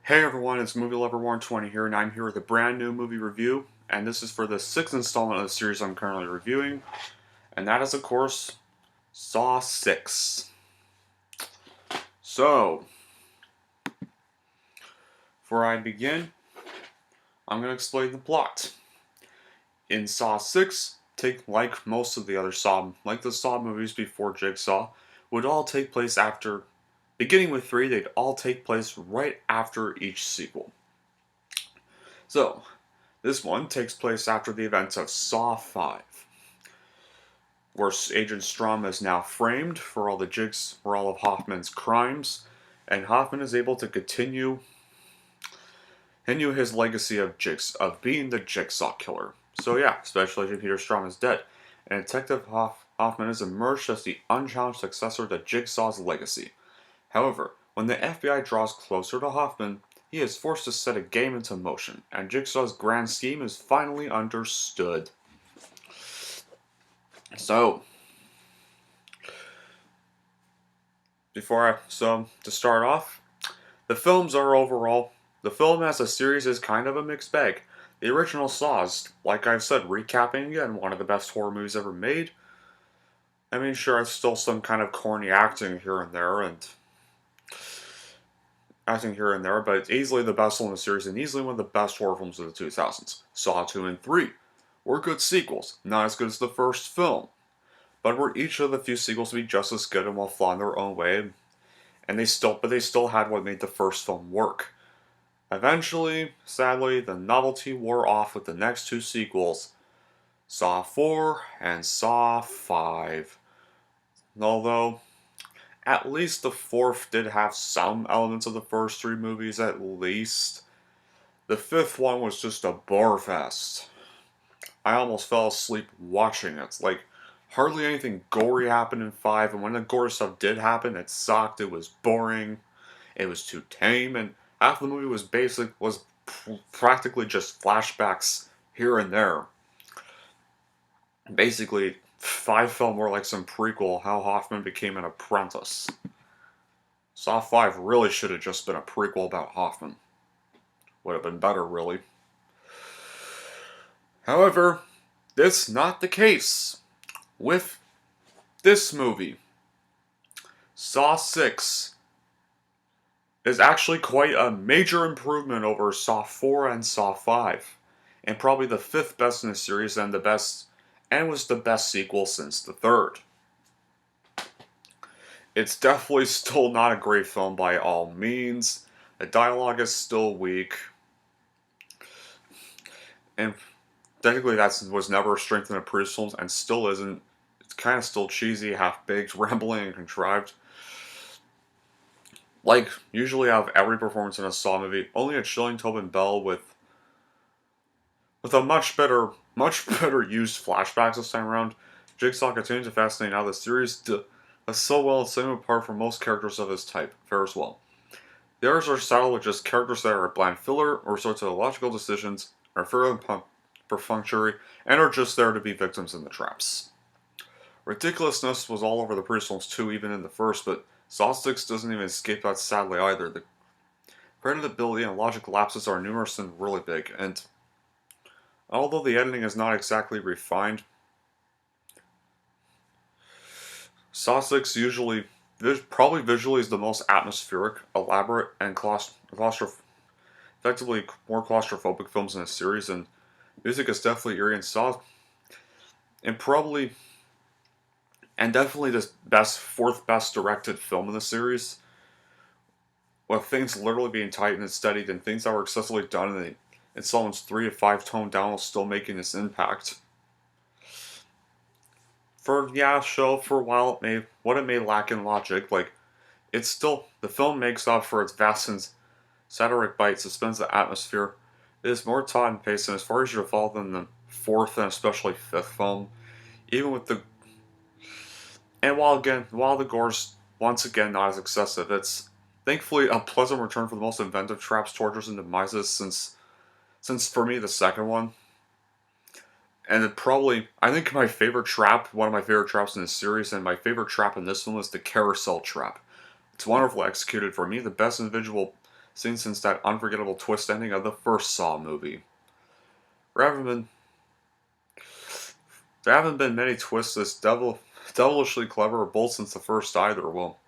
Hey everyone, it's Movie Lover 120 here, and I'm here with a brand new movie review, and this is for the sixth installment of the series I'm currently reviewing, and that is, of course, Saw 6. So, before I begin, I'm going to explain the plot. In Saw 6, like most of the other like the Saw movies before Jigsaw, would all take place after, beginning with 3, they'd all take place right after each sequel. So, this one takes place after the events of Saw 5, where Agent Strom is now framed for all of Hoffman's crimes, and Hoffman is able to continue his legacy of being the Jigsaw killer. So yeah, Special Agent Peter Strom is dead, and Detective Hoffman has emerged as the unchallenged successor to Jigsaw's legacy. However, when the FBI draws closer to Hoffman, he is forced to set a game into motion, and Jigsaw's grand scheme is finally understood. So, to start off, the film as a series is kind of a mixed bag. The original Saws, like I've said, recapping again, one of the best horror movies ever made. I mean, sure, it's still some kind of corny acting here and there, but it's easily the best one in the series and easily one of the best horror films of the 2000s. Saw 2 and 3 were good sequels, not as good as the first film, but were each of the few sequels to be just as good and well flawed in their own way, and they still had what made the first film work. Eventually, sadly, the novelty wore off with the next two sequels, Saw 4 and Saw 5. Although, at least the fourth did have some elements of the first three movies, at least. The fifth one was just a bore fest. I almost fell asleep watching it. Like, hardly anything gory happened in 5, and when the gory stuff did happen, it sucked, it was boring, it was too tame, and half the movie was practically just flashbacks here and there. Basically, 5 felt more like some prequel how Hoffman became an apprentice. Saw 5 really should have just been a prequel about Hoffman. Would have been better, really. However, this not the case with this movie. Saw 6 is actually quite a major improvement over Saw 4 and Saw 5, and probably the 5th best in the series and was the best sequel since the 3rd. It's definitely still not a great film by all means. The dialogue is still weak, and technically that was never a strength in the previous films and still isn't. It's kind of still cheesy, half-baked, rambling, and contrived. Like, usually out of every performance in a Saw movie, only a chilling Tobin Bell with a much better used flashbacks this time around. Jigsaw continues to fascinate how the series does so well and setting him apart from most characters of his type. Fares well. The others are saddled with just characters that are bland filler or sorts of illogical decisions, are fairly perfunctory, and are just there to be victims in the traps. Ridiculousness was all over the previous films too, even in the first, but Saw 6 doesn't even escape that sadly either. The creditability and logic lapses are numerous and really big, and although the editing is not exactly refined, Saw 6 probably visually is the most atmospheric, elaborate, and effectively more claustrophobic films in the series, and music is definitely eerie and soft, and definitely the fourth best directed film in the series, with things literally being tightened and studied, and things that were excessively done in installments 3 to 5 toned down while still making this impact. For a while it may lack in logic, like, the film makes up for its vast and satiric bite, suspends the atmosphere. It is more taut and paced and as far as you fall than the fourth and especially fifth film. Even with the while the gore's once again not as excessive, it's thankfully a pleasant return for the most inventive traps, tortures, and demises since for me the second one. And I think one of my favorite traps in this series, and my favorite trap in this film is the carousel trap. It's wonderfully executed. For me, the best individual seen since that unforgettable twist ending of the first Saw movie. There haven't been many twists this devilishly clever, both since the first either. Well,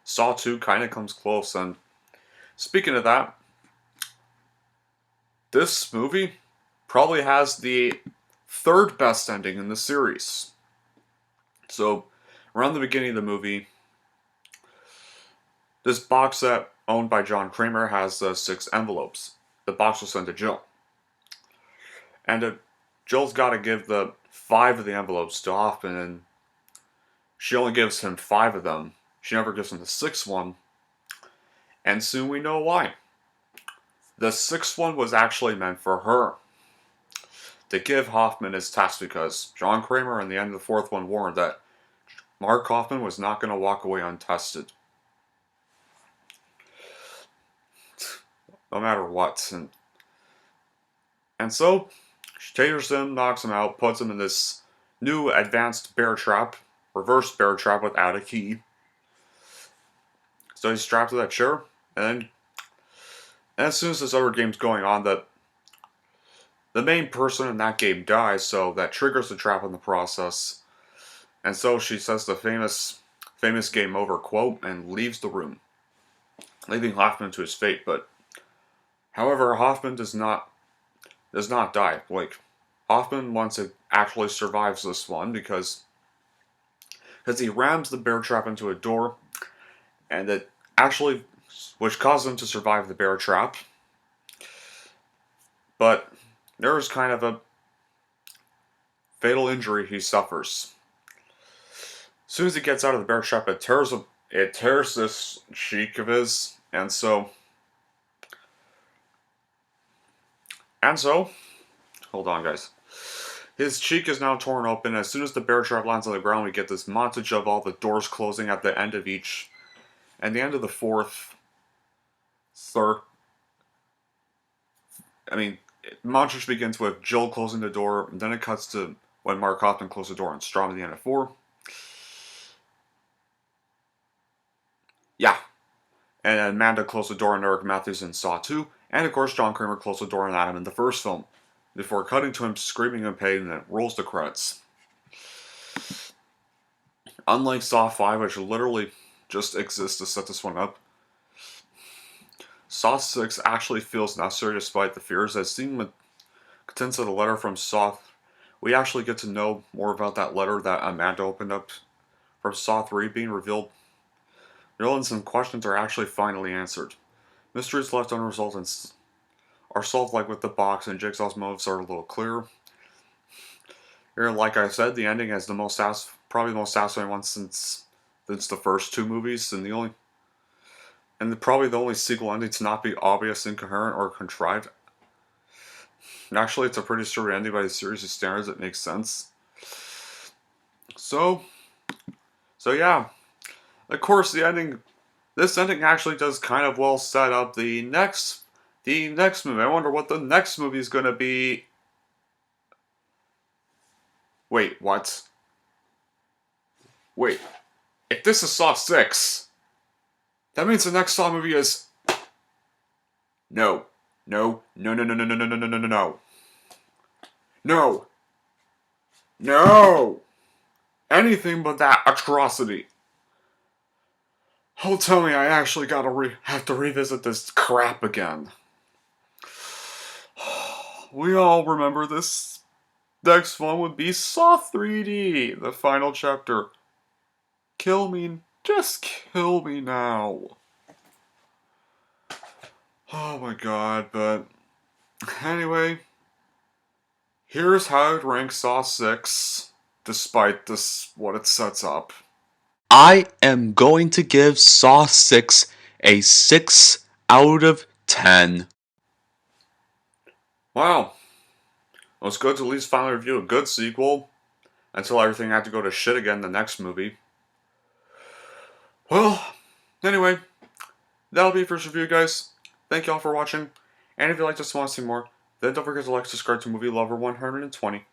Saw 2 kinda comes close, and speaking of that, this movie probably has the third best ending in the series. So, around the beginning of the movie, this box set owned by John Kramer has 6 envelopes. The box was sent to Jill. And Jill's got to give the 5 of the envelopes to Hoffman, and she only gives him 5 of them. She never gives him the 6th one. And soon we know why. The 6th one was actually meant for her. To give Hoffman his test, because John Kramer in the end of the 4th one warned that Mark Hoffman was not going to walk away untested. No matter what. And so, she taters him, knocks him out, puts him in this new advanced bear trap, reverse bear trap without a key. So he's strapped to that chair, and as soon as this other game's going on, the main person in that game dies, so that triggers the trap in the process. And so she says the famous game over quote and leaves the room, leaving Hoffman to his fate. But however, Hoffman does not die. Like, Hoffman once it actually survives this one because he rams the bear trap into a door, and it actually, which caused him to survive the bear trap. But there is kind of a fatal injury he suffers. As soon as he gets out of the bear trap, it tears this cheek of his, and so, hold on, guys. His cheek is now torn open. As soon as the bear trap lands on the ground, we get this montage of all the doors closing at the end of each, and the end of the montage begins with Jill closing the door, and then it cuts to when Mark Hoffman closed the door on Strom at the end of 4. Yeah. And Amanda closed the door on Eric Matthews in Saw 2, and of course John Kramer closed the door on Adam in the first film, before cutting to him screaming in pain, and it rolls the credits. Unlike Saw 5, which literally just exists to set this one up, Saw 6 actually feels necessary despite the fears. As seen with contents of the letter from Saw, we actually get to know more about that letter that Amanda opened up from Saw 3 being revealed. And some questions are actually finally answered. Mysteries left unresolved are solved, like with the box, and Jigsaw's motives are a little clearer. Here, like I said, the ending is probably the most satisfying one since the first 2 movies, and probably the only sequel ending to not be obvious, incoherent, or contrived. And actually, it's a pretty sturdy ending by the series' standards. It makes sense. So yeah. Of course, this ending actually does kind of well set up the next movie. I wonder what the next movie is going to be. Wait, what? Wait, if this is Saw 6, that means the next Saw movie is... No. No. No, no, no, no, no, no, no, no, no, no, no. No. No. Anything but that atrocity. Oh, tell me I actually have to revisit this crap again. We all remember this next one would be Saw 3D, the final chapter. Kill me, just kill me now. Oh my god, but anyway, here's how I'd rank Saw 6, despite what it sets up. I am going to give Saw 6 a 6 out of 10. Wow. It was good to at least finally review a good sequel, until everything had to go to shit again in the next movie. Well, anyway, that'll be it for this review, guys. Thank y'all for watching, and if you'd like to want to see more, then don't forget to like, subscribe to Movie Lover 120,